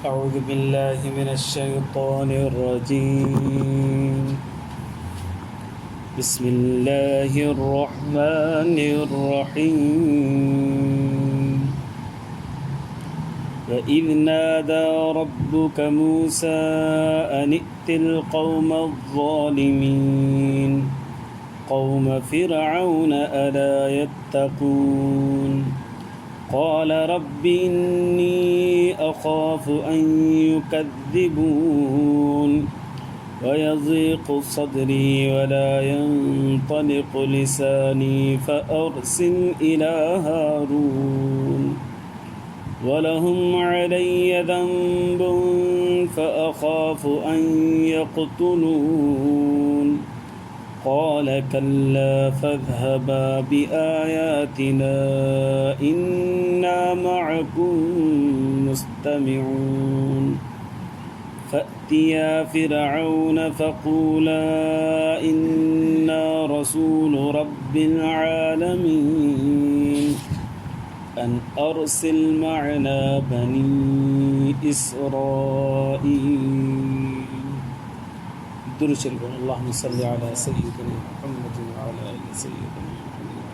أعوذ بالله من الشيطان الرجيم. بسم الله الرحمن الرحيم. وإذ نادى ربك موسى أن ائت القوم الظالمين قوم فرعون ألا يتقون قال رب إني أخاف أن يكذبون ويضيق صدري ولا ينطلق لساني فأرسل إلى هارون ولهم علي ذنب فأخاف أن يقتلون قال كلا فاذهبا بآياتنا إنا معكم مستمعون فأتيا فرعون فقولا إنا رسول رب العالمين أن أرسل معنا بني إسرائيل. درود شريف. اللهم صل على سيدنا محمد وعلى آل سيدنا محمد.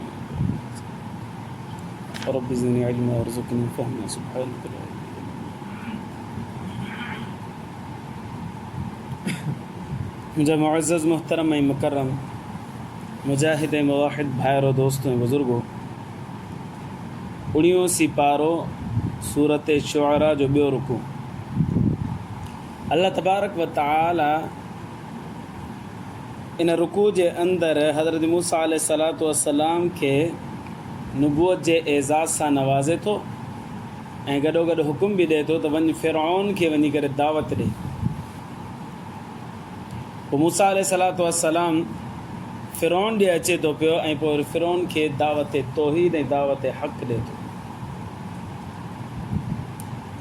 رب زدني علما وارزقني فهما. سبحانك لا إله إلا أنت. मुझे मुअज़्ज़ज़ मुहतरम मुकर्रम मुजाहिद मुवाहिद भाइरों दोस्तों बुज़ुर्गों, उड़ियों सिपारो सूरत शुअरा जो ॿियो रुकू। अल्लाह तबारक व तआला इन रुकू जे अंदर हज़रत मूसा अलैहिस्सलातु वस्सलाम के नुबुवत जे एज़ाज़ सां नवाज़े थो ऐं गॾो गॾु हुकुम बि ॾिए थो त वञ फ़िरऔन खे वञी करे दावत ॾे। पोइ मूसा अलैहिस्सलातु वस्सलाम फ़िरऔन ॾे अचे थो पियो ऐं पोइ फ़िरऔन खे दावत तौहीद ऐं दावत हक़ ॾिए थो।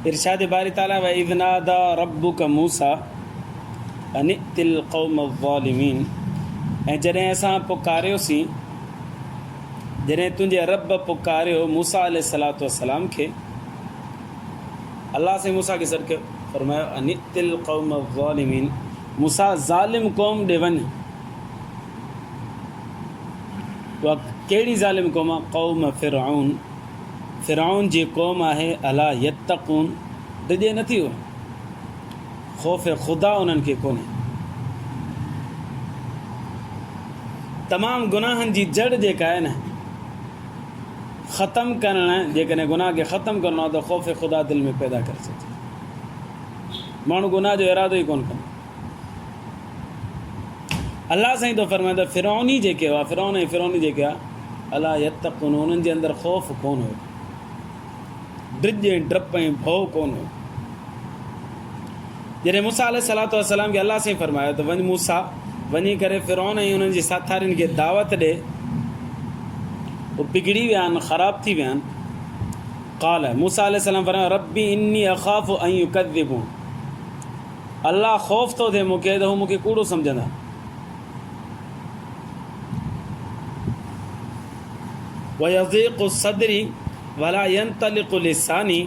इरशाद बारी ताला व इज़ नादा रब्बुक मूसा अन इतिल क़ौम ज़ालिमीन। ऐं जॾहिं असां पुकारियोसीं, जॾहिं तुंहिंजे रब पुकारियो मूसा अलैहिस्सलातु वस्सलाम खे, अल्लाह से मूसा खे सॾु कयो, फरमायो अन इतिल क़ौम ज़ालिमीन, मूसा ज़ालिम क़ौम ॾे वञ। उहा कहिड़ी ज़ालिम क़ौम आहे? क़ौम फ़िरऔन, फ़िरऔन जी क़ौम आहे। अला यत्तक़ून, डिॼे नथी उहा, ख़ौफ़ ख़ुदा उन्हनि खे कोन्हे। तमामु गुनाहनि जी जड़ जेका आहे न, ख़तमु करणु, जेकॾहिं गुनाह खे ख़तमु करिणो आहे त ख़ौफ़ ख़ुदा दिलि में पैदा करे छॾिजे। माण्हू गुनाह जो इरादो ई कोन्ह कंदो। अल्लाह साईं थो फरमाए त फ़िरऔनी जेके हुआ, फ़िरऔन ऐं फ़िरौनी जेके आहे, अला यत्तक़ून, उन्हनि जे अंदरि ख़ौफ़ कोन हुयो, ड्रिज ऐं डपु ऐं भउ कोन हुयो। जॾहिं मूसा अलैहिस्सलातु वस्सलाम खे अल्लाह साईं फरमायो त वञ मूसा, वञी करे फ़िरऔन ऐं उन्हनि जे साथारियुनि खे दावत ॾे, उहे बिगड़ी विया आहिनि, ख़राब थी विया आहिनि। क़ाल, मूसा अलैहिस्सलाम फरमायो रब्बी इन्नी अख़ाफ़ु अन युकज़्ज़िबून, अल्लाह ख़ौफ़ थो थिए मूंखे त हू मूंखे कूड़ो सम्झंदा। वयज़ीक़ु सदरी वला यंतलिक़ु लिसानी,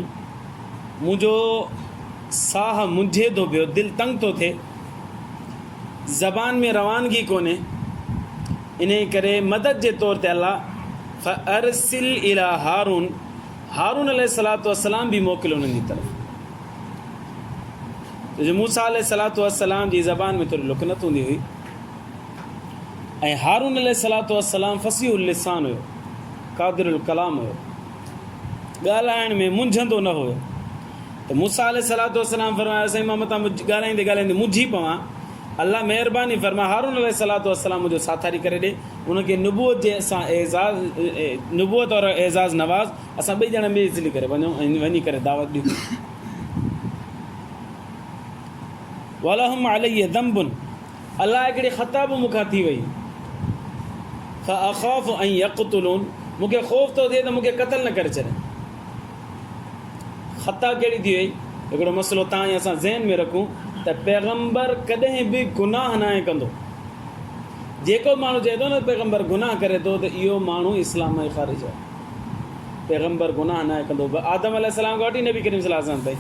मुंहिंजो साह मुंझे थो पियो, दिलि तंग थो थिए, ज़बान में रवानगी कोन्हे। इन करे मदद जे तौर ते अल्लाह फ़अरसिल इला हारून, हारून अलैहिस्सलातु वस्सलाम बि मोकिलियो उन्हनि जी तरफ़। जो मूसा अलैहिस्सलातु वस्सलाम जी ज़बान में थोरी लुकनत हूंदी हुई ऐं हारून अलैहिस्सलातु वस्सलाम फ़सीहुल लिसान हुयो, क़ादिरुल कलाम हुयो, ॻाल्हाइण में मुंझंदो न हुयो। त मूसा अलैहिस्सलातु वस्सलाम फरमायो साईं मां मथां ॻाल्हाईंदे ॻाल्हाईंदे मुंझी पवां, अल्लाह महिरबानी फरमा हारून अलैहिस्सलातु वस्सलाम मुंहिंजो साथारी करे ॾे, उनखे नुबुवत जे असां एज़ाज़, नुबुवत और एज़ाज़ नवाज़, असां ॿई ॼणा मिली करे वञूं ऐं वञी करे दावत ॾियूं। वलहुम अलैहि ज़ंबुन, अल्लाह हिकिड़ी ख़ता बि मूंखां थी वई, फ़अख़ाफ़ु अन यक़्तुलून, मूंखे ख़ौफ़ थो थिए त मूंखे क़तल न करे छॾनि। ख़ता कहिड़ी थी वई? हिकिड़ो मसइलो तव्हां ऐं असां ज़हन में रखूं त पैगम्बर कॾहिं बि गुनाह न कंदो। जेको माण्हू चए थो न पैगम्बर गुनाह करे थो त इहो माण्हू इस्लाम में ख़ारिज आहे। पैगम्बर गुनाह न कंदो। आदम अलैहिस्सलाम खां वठी नबी करीम सल्लल्लाहु अलैहि वसल्लम ताईं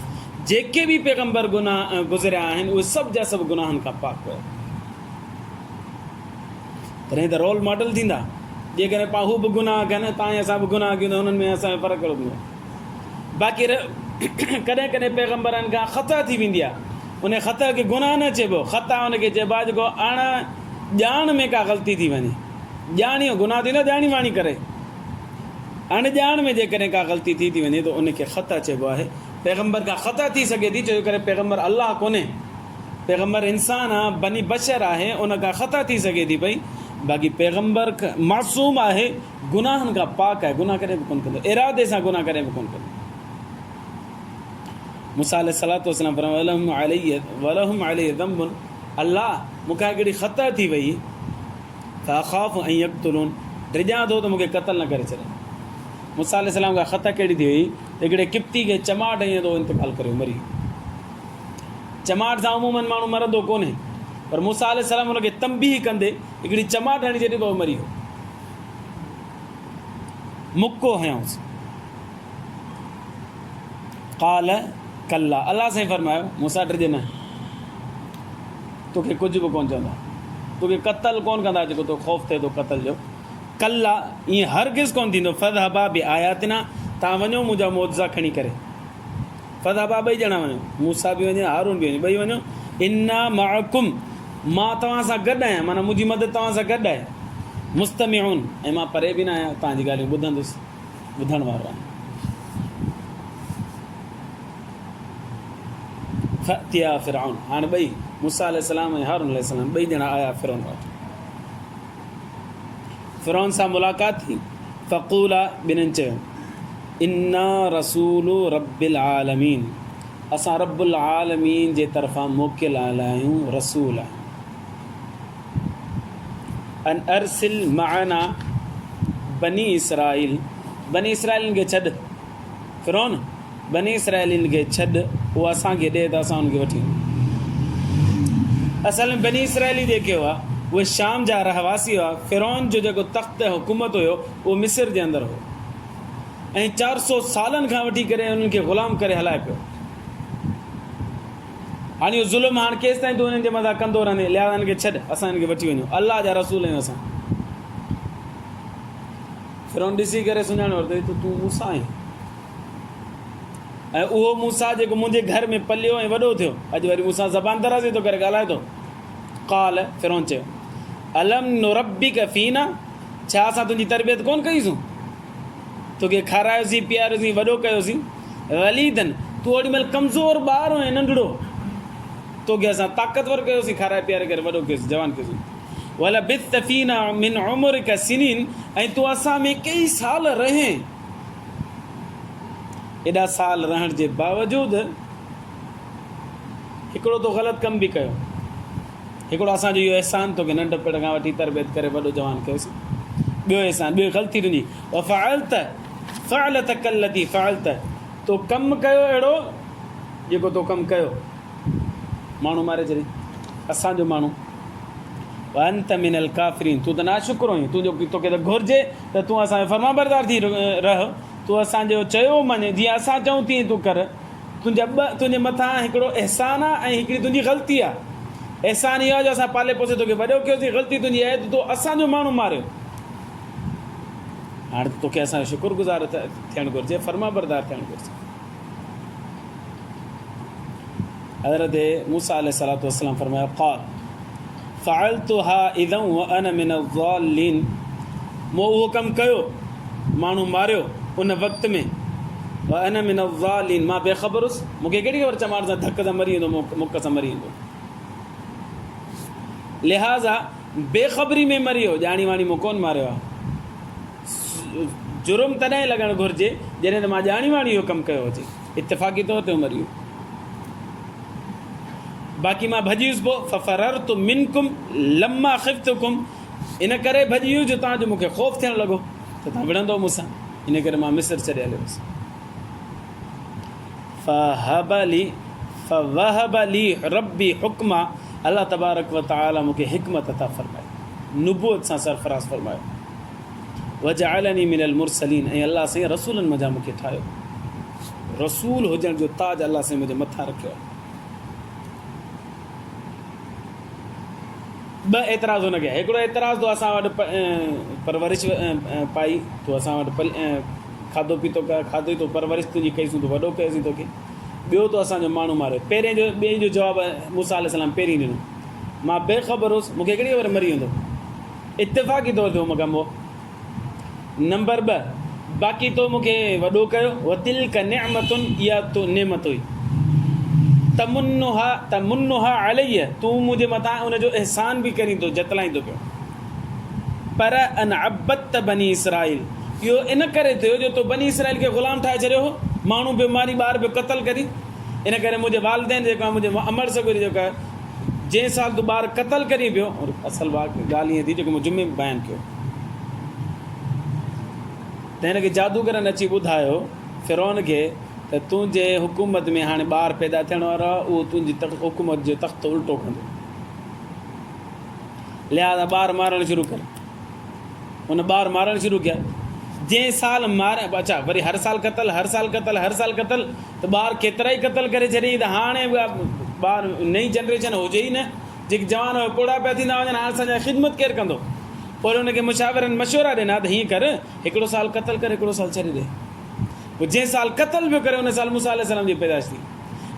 जेके बि पैगंबर गुनाह गुज़रिया आहिनि उहे सभु जा सभु गुनाहनि खां पाक हुआ। तॾहिं त रोल मॉडल थींदा। जेकॾहिं पाण हू बि गुनाह कनि तव्हां असां बि गुनाह कयूं त हुननि में असांजो फ़र्क़ु कहिड़ो थींदो। बाक़ी कॾहिं कॾहिं पैगंबरनि खां ख़ता थी वेंदी आहे, उन ख़ता खे गुनाह न चइबो, ख़ता हुनखे चइबो आहे जेको ॼाण में का ग़लती थी वञे। ॼाणी गुनाह थींदो ॼाणी वाणी करे, अणॼाण में जेकॾहिं का ग़लती थी वञे त उनखे ख़ता चइबो आहे। पैगंबर खां ख़ता थी सघे थी, छो करे पैगंबर अलाह कोन्हे, पैगंबर इंसान आहे, बनी बशर आहे, उन खां ख़ता थी सघे थी पई। बाक़ी पैगंबर मासूम आहे, गुनाहनि खां पाक आहे, गुनाह करे बि कोन्ह कंदो, इरादे सां गुनाह करे बि कोन्ह कंदो। मूसा अलैहिस्सलातु वस्सलाम वलहुम अलैहि ज़ंबुन, अल्लाह मूंखां हिकिड़ी ख़ता थी वई, फ़अख़ाफ़ु अन यक़्तुलून, डिॼां थो त मूंखे क़तल न करे छॾे। मूसा अलैहिस्सलाम खां ख़ता कहिड़ी थी वई, हिकिड़े किप्ती खे चमाट ईअं थो इंतिकाल करे मरी। चमाट सां अमूमन माण्हू मरंदो कोन्हे, पर मूसा अलैहिस्सलाम हुनखे तंबीह कंदे हिकिड़ी चमाट हणी छॾी पोइ मरी वियो। मुको हयांसि। क़ाल कल्ला, अलाह साईं फरमायो मूसा डिॼ न, तोखे कुझु बि कोन चवंदा, तोखे क़तल कोन कंदा जेको तो ख़ौफ़ थिए थो क़तल जो। कल्ला, ईअं हरगिज़ कोन थींदो। फ़ज़हबा बि आयातिना, तव्हां वञो मुंहिंजा मौज़ा खणी करे। फ़ज़हबा ॿई ॼणा वञो, मूसा बि वञे, हारून बि वञे, ॿई वञो। इन्ना मअकुम, मां तव्हां सां गॾु आहियां, माना मुंहिंजी मदद तव्हां सां गॾु आहे। मुस्तमिऊन, ऐं मां परे बि न आहियां, तव्हांजी ॻाल्हियूं ॿुधंदुसि, ॿुधण वारो आहियां। फअतिया फ़िरऔन, हाणे ॿई मूसा अलैहिस्सलाम ऐं हारून अलैहिस्सलाम ॿई ॼणा आया फ़िरऔन वटि। फ़िरऔन सां मुलाक़ात थी। फ़क़ूला, ॿिन्हिनि चयो, इन्ना रसूलु रब्बिल आलमीन, असां रब्बुल आलमीन जे तरफ़ां मोकिल आहियूं, रसूल आहियूं। अन अरसिल मअना बनी इसराइल, बनी इसराइलिन खे छॾ। फ़िरऔन बनी इसराइलिन खे छॾ, उहो असांखे ॾे त असां हुनखे वठी वञूं। असल में बनी इसराइली जेके हुआ उहे शाम जा रहवासी हुआ। फ़िरऔन जो जेको तख़्त हुकूमत हुयो उहो मिस्र जे अंदरि हुयो, ऐं 400 सालनि खां वठी करे उन्हनि खे ग़ुलाम करे हलाए पियो। हाणे इहो ज़ुल्म हाणे केसि ताईं तूं हिननि जे मथां कंदो रहंदे, लिहाज़ा हिननि खे छॾ, असां हिननि खे वठी वञूं, अलाह जा रसूल आहियूं असां। फ़िरऔन ॾिसी करे सुञाणे वरितो त तूं मूसा आहीं, ऐं उहो मूसा जेको मुंहिंजे घर में पलियो ऐं वॾो थियो, अॼु वरी मूंसां ज़बान दराज़ी थो करे ॻाल्हाए थो। क़ाल, फ़िरऔन चयो, अलम नुरब्बिक फ़ीना, छा असां तुंहिंजी तरबियत कोन कईसूं, तोखे खारायोसीं, पीआरियोसीं, वॾो कयोसीं। वलीदन, तूं ओॾी महिल कमज़ोर ॿारु ऐं नंढड़ो, तोखे असां ताक़तवर कयोसीं, खाराए पीआरे करे वॾो कयोसीं, जवान कयोसीं। वलबिस्त फ़ीना मिन उमरिक सिनीन, ऐं तूं असां में कई साल रहें। एॾा साल रहण जे बावजूदि हिकिड़ो तो ग़लति कमु बि कयो। हिकिड़ो असांजो इहो अहसान तोखे नंढपण खां वठी तरबियत करे वॾो जवान कयोसीं। ॿियो अहसान, ॿियो ग़लती तुंहिंजी, फ़अलत कल्लती फ़अलत, तो कमु कयो अहिड़ो जेको तो कमु कयो, माण्हू मारे छॾी, असांजो माण्हू। वअंत मिनल काफ़िरीन, तूं त नाशुक्र हुई, तोखे त घुरिजे त तूं असांजो फर्माबरदार थी रह, तूं असांजो चयो मञे, जीअं असां चऊं तीअं तूं कर। तुंहिंजे मथां हिकिड़ो अहसान आहे ऐं हिकिड़ी तुंहिंजी ग़लती आहे। अहसान इहो आहे जो असां पाले पोसे तोखे वॾो कयोसीं, ग़लती तुंहिंजी आहे त तूं असांजो माण्हू मारियो। हाणे तोखे असांजो शुक्रगुज़ार थियणु घुरिजे, फर्माबरदार थियणु घुरिजे। हज़रत मूसा अलैहिस्सलातु वस्सलाम फरमाया, क़ाल फ़अलतुहा इज़न व अना मिन अज़्ज़ालिन, मूं उहो कमु कयो, माण्हू मारियो उन वक़्त में, व अना मिन अज़्ज़ालिन, मां बेख़बर हुउसि, मूंखे कहिड़ी ख़बर चमाट सां धक सां मरी वेंदो, मुक सां मरी वेंदो। लिहाज़ा बेख़बरी में मरी वियो, ॼाणी वाणी मूं कोन मारियो आहे। जुर्म तॾहिं लॻणु घुरिजे जॾहिं त मां ॼाणी वाणी इहो कमु कयो हुजे, इत्तिफ़ाक़ी तौर ते मरी वियो। बाक़ी मां भॼी वियुसि, पोइ फ़फ़ररतु मिनकुम लम्मा ख़िफ़्तुकुम, इन करे भॼी वियुसि जो तव्हांजो मूंखे ख़ौफ़ थियणु लॻो त तव्हां विढ़ंदो मूंसां, इन करे मां मिस्र छॾे हलियो हुयुसि। फ़वहब ली रब्बी हुक्मा, अल्लाह तबारक व तआला मूंखे हिकमत अता फ़रमाई, नुबूअत सां सरफ़राज़ फ़रमायो। वजअलनी मिनल मुरसलीन, ऐं अल्लाह साईं रसूलनि मंझां मूंखे ठाहियो। रसूल हुजण जो ताज अल्लाह से मुंहिंजे मथां रखियो आहे। ॿ एतिराज़ हुन कया। हिकिड़ो एतिराज़ तो असां वटि परवरिश पाई तो असां वटि खाधो पीतो खाधो तो परवरिश तुंहिंजी कईसीं तो वॾो कयोसीं तोखे। ॿियो तो असांजो माण्हू मारियो। पहिरें जो ॿिए जो जवाबु मूसा अलैहिस्सलाम पहिरीं ॾिनो, मां बेख़बर हुउसि, मूंखे हिकिड़ी ख़बर मरी वेंदो, इत्तिफ़ाक़ी तौर ते कमु हो। नंबर 2, बाक़ी तो मूंखे वॾो कयो, वतिल का नेमतुन, इहा तो नेमत हुई, तमुन्नुहा अलैया, तूं मुंहिंजे मथां उनजो एहसान बि करीं थो, जतलाईं थो पियो। पर अन अबत बनी इसराइल, इहो इन करे थियो जो तो बनी इसराइल खे ग़ुलाम ठाहे छॾियो हो, माण्हू पियो मारी, ॿार पियो क़तल करी। इन करे मुंहिंजे वालिदैन जेको आहे मुंहिंजे अमर सगोरी जेको आहे जंहिं साल तूं ॿार क़तल करी पियो, और असल ॻाल्हि ईअं थी जेको मां जुमे में बयानु कयो, त हिनखे जादूगरनि अची ॿुधायो फिरौन खे त तुंहिंजे हुकूमत में हाणे ॿार पैदा थियण वारो आहे, उहो तुंहिंजी हुकूमत जो तख़्त उल्टो कंदो, लिहाज़ा ॿार मारणु शुरू कर। हुन ॿार मारणु शुरू कया। जंहिं साल मार, अच्छा वरी हर साल क़तल, हर साल क़तल, हर साल क़तल, त ॿार केतिरा ई क़तल करे छॾी। त हाणे ॿार नई जनरेशन हुजे ई न, जेके जवान हुआ पोड़ा पिया थींदा वञनि, हाणे असांजा ख़िदमत केरु कंदो? पोइ हुनखे मुशावरनि मशवरा ॾिना त हीअं कर, हिकिड़ो साल क़तल करे, हिकिड़ो साल छॾे ॾे। पोइ जंहिं साल क़तल पियो करे उन साल मूसा अलैहिस्सलाम जी पैदाइश थी,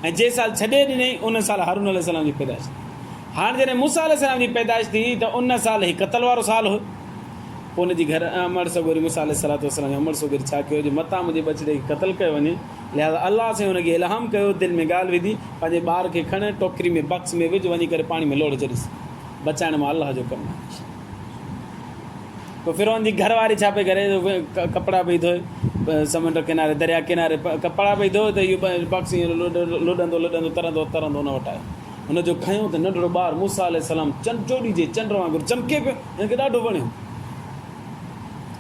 ऐं जंहिं साल छॾे ॾिनई उन साल हारून अलैहिस्सलाम जी पैदाइश थी। हाणे जॾहिं मूसा अलैहिस्सलाम जी पैदाइश थी त उन साल ही क़तल वारो साल हो। पोइ हुनजी घर अमर सगोरी मूसा अलैहिस्सलाम अमर सगोरी छा कयो, जो मतां मुंहिंजे बछड़े खे क़तल कयो वञे, लिहाज़ा अलाह से हुनखे इल्हाम कयो, दिलि में ॻाल्हि विधी, पंहिंजे ॿार खे खण, टोकरी में बक्स में विझ, वञी करे पाणी में लोड़ छॾीसि, बचाइण मां अलाह जो कमु आहे। पोइ फिरौन जी घरवारी छा पई करे, कपिड़ा पई धोए समुंड किनारे, दरिया किनारे कपिड़ा पई धोए, त इहो बक्स ईअं लुॾंदो लुॾंदो तरंदो हुन वटि आयो। हुनजो खयों त नंढिड़ो ॿारु मूसा अलैहिस्सलाम चोॾी जे चंड वांगुरु चमके पियो, हिनखे ॾाढो वणियो।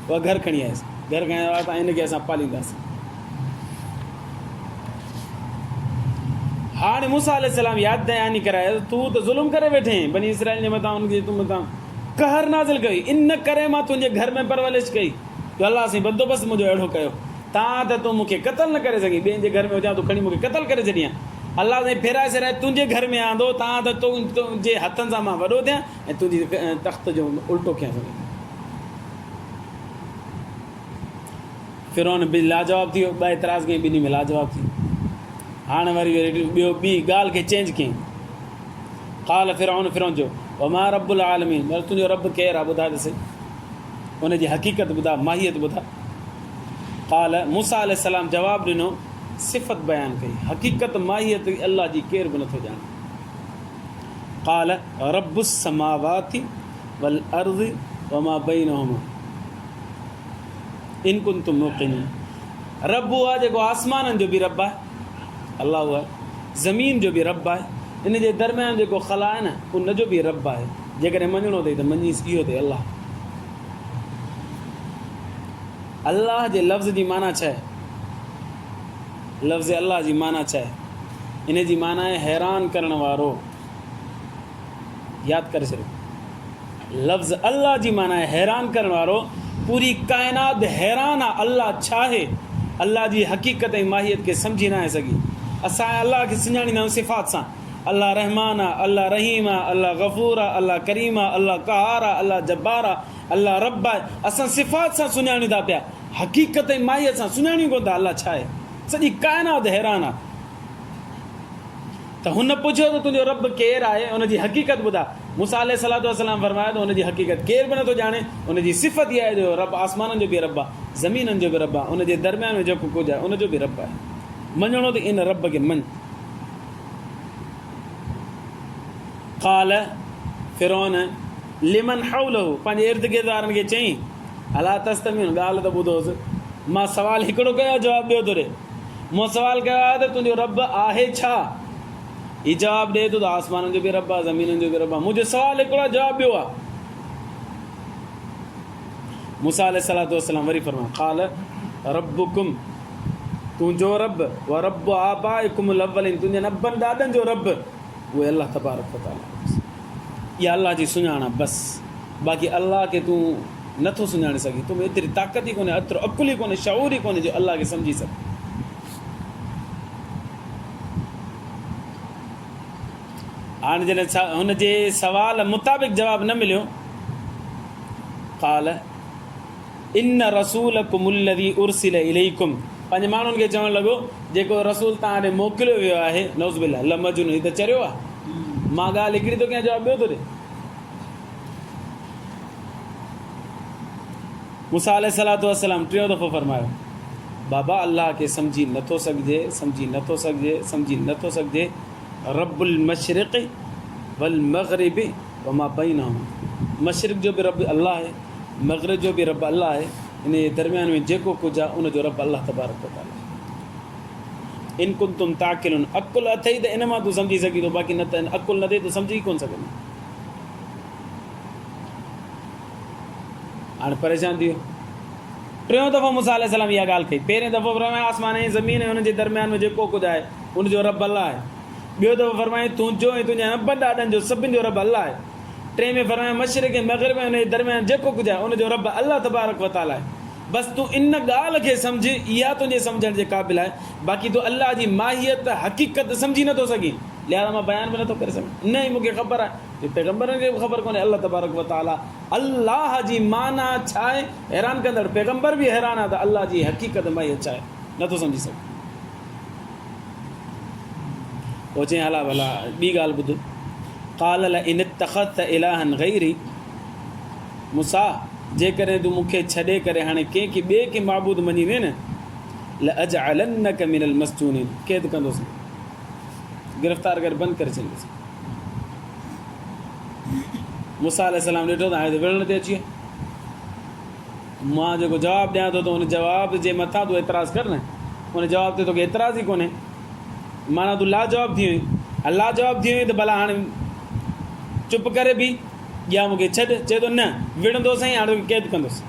उहा घर खणी आयसि, घर खणी आयो त हिनखे असां पालींदासीं। हाणे मूसा अलैहिस्सलाम यादि दयानी करायो, तूं त ज़ुल्म करे वेठे बनी इसराइल जे मथां, हुनखे तूं मथां कहर नाज़िल कई, इन करे मां तुंहिंजे घर में परवरिश कई, जो अलाह साईं बंदोबस्तु मुंहिंजो अहिड़ो कयो, तव्हां त तूं मूंखे क़तल न करे सघी, ॿियनि जे घर में हुजां तूं खणी मूंखे क़तल करे छॾी आहे, अलाह साईं फेराए सराए तुंहिंजे घर में आंदो, तव्हां त तुंहिंजे हथनि सां मां वॾो थियां ऐं तुंहिंजी तख़्त जो उल्टो कयां। फिरौन बि लाजवाब थी वियो, ॿ एतिराज़ कई, ॿिन्ही में लाजवाब थी। हाणे वरी ॿियो ॿी ॻाल्हि खे चेंज कयईं। क़ाल फिरौन जो वमा रब्बुल आलमीन, पर तुंहिंजो रब केरु आहे, ॿुधाए त सही, हुनजी हक़ीक़त ॿुधा, माहियत ॿुधा। क़ाल मूसा अलैहिस्सलाम जवाबु ॾिनो, सिफ़त बयानु कई, हक़ीक़त माहियत अल्लाह जी केरु बि नथो ॼाणे। क़ाल रब्बुस समावाति वल अर्ज़ि वमा बैनहुमा इन कुंतुम मूक़िनीन। रब उहा जेको आसमाननि जो बि रब आहे, अलाह उहा ज़मीन जो बि रब आहे, इन जे दरमियान जेको ख़ला आहे न उन जो बि रब आहे। जेकॾहिं मञिणो अथई त मञीसि इहो अथई अलाह। अलाह जे लफ़्ज़ जी माना छा आहे? लफ़्ज़ अलाह जी माना छा आहे? इन जी माना आहे हैरान करण वारो। यादि करे छॾियो, लफ़्ज़ अलाह जी माना आहे हैरान करण वारो। पूरी काइनात हैरान आहे अलाह छा आहे, अलाह जी हक़ीक़त ऐं माहियत खे सम्झी न आहे सघी। असां अलाह खे सुञाणींदा आहियूं सिफ़ात सां, अलाह रहमान आहे, अलाह रहीम आहे, अलाह गफ़ूर आहे, अलाह करीम आहे, अलाह क़हार आहे, अलाह जब्बार आहे, अलाह रब आहे। असां सिफ़ात सां सुञाणीं था पिया, हक़ीक़त ऐं माहियत सां सुञाणियूं कोन था अलाह छा आहे। सॼी काइनात हैरान आहे। त हुन पुछियो त तुंहिंजो रब केरु आहे, हुनजी हक़ीक़त ॿुधा। मूसा अलैहिस्सलातु वस्सलाम फरमायो त हुनजी हक़ीक़त केरु बि नथो ॼाणे। हुनजी सिफ़त इहा आहे जो रब आसमाननि जो बि रब आहे, ज़मीननि जो बि रब आहे, हुनजे दरमियान में जेको कुझु आहे उनजो बि रब आहे। मञिणो त इन रब खे मञ। क़ाल फिरौन लिमन हौलहु, पंहिंजे इर्द गिर्द वारनि खे चयईं, अला तस्तमीउन, ॻाल्हि त ॿुधोसि, मां सुवालु हिकिड़ो कयो, जवाबु ॿियो थो ॾे। मूं सुवालु कयो आहे त तुंहिंजो रब आहे छा, हीउ जवाबु ॾिए थो त आसमाननि जो बि रब आहे, ज़मीननि जो बि रब आहे। मुंहिंजो सुवालु हिकिड़ो आहे, जवाबु ॿियो आहे। मूसा अलैहिस्सलातु वस्सलाम वरी फरमायो, क़ाल रब्बुकुम, तुंहिंजो रब, व रब आबाइकुमुल अव्वलीन, तुंहिंजे नबनि ॾाॾनि जो रब, उहे अलाह तबारक व तआला। इहा अलाह जी सुञाण आहे बसि। बाक़ी अलाह खे तूं नथो सुञाणे सघीं, तूं में एतिरी ताक़त ई कोन्हे, एतिरो अकुल ई कोन्हे, शऊर ई कोन्हे जो अलाह खे सम्झी सघे। हाणे जॾहिं हुनजे सवाल मुताबिक़ जवाबु न मिलियो क़ाल इन रसूलकुमुल्लज़ी उर्सिल इलैकुम पंहिंजे माण्हुनि खे चवणु लॻो जेको रसूल तव्हां ॾे मोकिलियो वियो आहे नौज़ बिल्लाह लमजुन ही त चरियो आहे मां ॻाल्हि हिकिड़ी थो कयां जवाबु ॿियो थो ॾे मूसा अलैहिस्सलातु वस्सलाम टियों दफ़ो फरमायो बाबा अल्लाह खे सम्झी नथो सघिजे रब्बुल मशरिक़ वल मग़रिब वमा बैनहुमा मशरिक़ जो बि रब अल्लाह आहे मग़रिब जो बि रब अल्लाह आहे इन जे दरमियान में जेको कुझु आहे उनजो रब अल्लाह तबारक व तआला इन कुंतुम ताक़िलून अकुल अथई त इन मां तूं सम्झी सघीं थो बाक़ी न त अकुल न थिए तूं सम्झी कोन सघंदी हाणे परेशान थी वियो टियों दफ़ो मूसा अलैहिस्सलाम इहा ॻाल्हि कई पहिरें दफ़ो फरमायो आसमान ऐं ज़मीन ऐं हुनजे दरमियान में जेको कुझु आहे उनजो रब अल्लाह आहे ॿियो दफ़ो फरमायो तुंहिंजो ऐं तुंहिंजे अबनि ॾाॾनि जो सभिनि जो रब अल्लाह आहे टे में फरमायो मशरिक़ ऐं मग़रिब ऐं हुनजे दरमियान जेको कुझु आहे उनजो रब अल्लाह तबारक व तआला आहे बसि तूं इन ॻाल्हि खे सम्झ इहा तुंहिंजे सम्झण जे क़ाबिल आहे बाक़ी तूं अल्लाह जी माहियत हक़ीक़त सम्झी नथो सघीं लिहाज़ा मां बयान बि नथो करे सघां न ई मूंखे ख़बर आहे पैगम्बरनि खे बि ख़बर कोन्हे अल्लाह तबारक व तआला अल्लाह जी माना छा आहे हैरान कंदड़ पैगम्बर बि हैरान आहे त अल्लाह जी हक़ीक़त माहियत छा आहे नथो सम्झी सघे पोइ चई हला भला ॿी ॻाल्हि ॿुध क़ाल इन इत्तख़ज़्त इलाहन गैरी मूसा जेकॾहिं तूं मूंखे छॾे करे हाणे कंहिंखे ॿिए खे माबूद मञी वे न लअजअलन्नक मिनल मस्जूनीन क़ैद कंदुसि गिरफ़्तार करे बंदि करे छॾींदुसि मूसा अलैहिस्सलाम ॾिठो त हाणे त विढ़ण ते अची वियो मां जेको जवाबु ॾियां थो त हुन जवाब जे मथां तूं एतिराज़ु कर न हुन जवाब ते तोखे एतिराज़ ई कोन्हे माना तूं लाजवाबु थी वई लाजवाबु थी वई त भला हाणे चुप करे बि या मूंखे छॾ चए थो न विढ़ंदो साईं हाणे तोखे क़ैद कंदुसि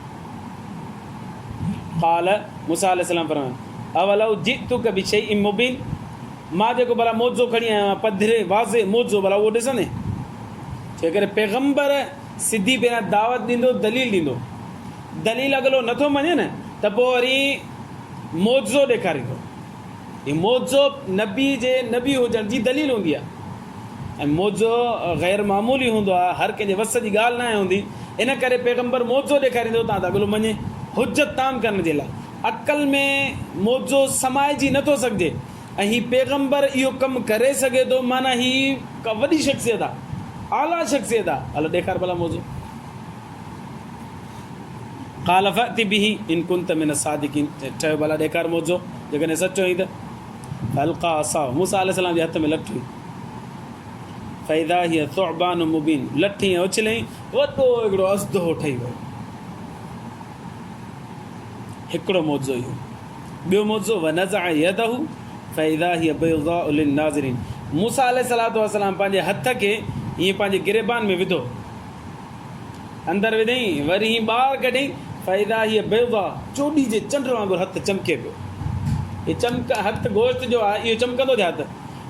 क़ाल मूसा अलैहिस्सलाम फरमायो अवलौ जिअतुक बिशैइन मुबीन मां जेको भला मौज़ो खणी आयो आहियां पधरे वाज़े मौज़ो भला उहो ॾिसंदे छो करे पैगम्बर सिधी पहिरियां दावत ॾींदो दलील ॾींदो दलील अगलो नथो मञे न त पोइ वरी मौज़ो ॾेखारींदो हीउ मौज़ो नबी हुजण जी दलील हूंदी आहे ऐं मौज़ो ग़ैर मामूली हूंदो आहे हर कंहिंजे वस जी ॻाल्हि न हूंदी इन करे पैगम्बर मौज़ो ॾेखारींदो तव्हां त अगलो मञे हुजत ताम करण जे लाइ अक़ल में मौज़ो समाइजी नथो सघिजे ऐं हीउ पैगम्बर इहो कमु करे सघे थो माना हीअ का वॾी शख़्सियत आहे आला शख़्सियत आहे हलो ॾेखार भला मौज़ो क़ाल फ़अति बिही इन कुंत मिन सादिक़ीन चयो भला ॾेखार मौज़ो जेकॾहिं सचो ई त फल्क़ा असा मूसा अलैहिस्सलाम जे हथ में लठ हुई फ़इज़ा हिय सुअबान मुबीन लठ ईअं उछलई वॾो हिकिड़ो असदो ठही वियो हिकिड़ो मौज़ो इहो ॿियो मौज़ो वनज़अ यदहु फ़इज़ा हिय बैज़ाउ लिन्नाज़िरीन मूसा अलैहिस्सलातु वस्सलाम पंहिंजे हथ खे ईअं पंहिंजे गिरेबान में विधो अंदरि विधई वरी हीअं ॿाहिरि कढई फ़इज़ा हिय बैज़ा चोॾी जे चंड वांगुरु हथु चमके पियो हीअ हथु गोश्त जो आहे इहो चमकंदो थिए हथु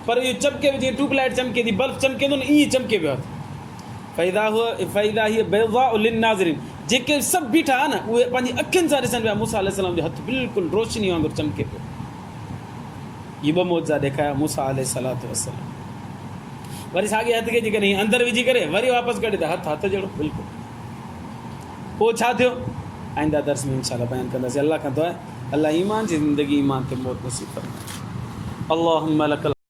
पर इहो चमके पियो जीअं ट्यूबलाइट चमके थी बल्ब चमके थो न ईअं चमके पियो हथु फ़इज़ा हिय बैज़ाउ लिन्नाज़िरीन जेके सभु बीठा न उहे पंहिंजी अखियुनि सां ॾिसनि पिया मूसा अलैहिस्सलाम जो हथु बिल्कुलु रोशनी वांगुरु चमके पियो इहे ॿ मौज़ा ॾेखारिया मूसा अलैहिस्सलातु वस्सलाम वरी साॻे हथ खे जेकॾहिं अंदरि विझी करे वरी वापसि कढे त हथु जहिड़ो बिल्कुलु पोइ छा थियो आईंदा दर्स में इंशाअल्लाह बयानु कंदासीं अल्लाह खां दुआ आहे अल्लाह ईमान जी ज़िंदगी ईमान ते मौत नसीब फरमाए अल्लाहुम्मा लकल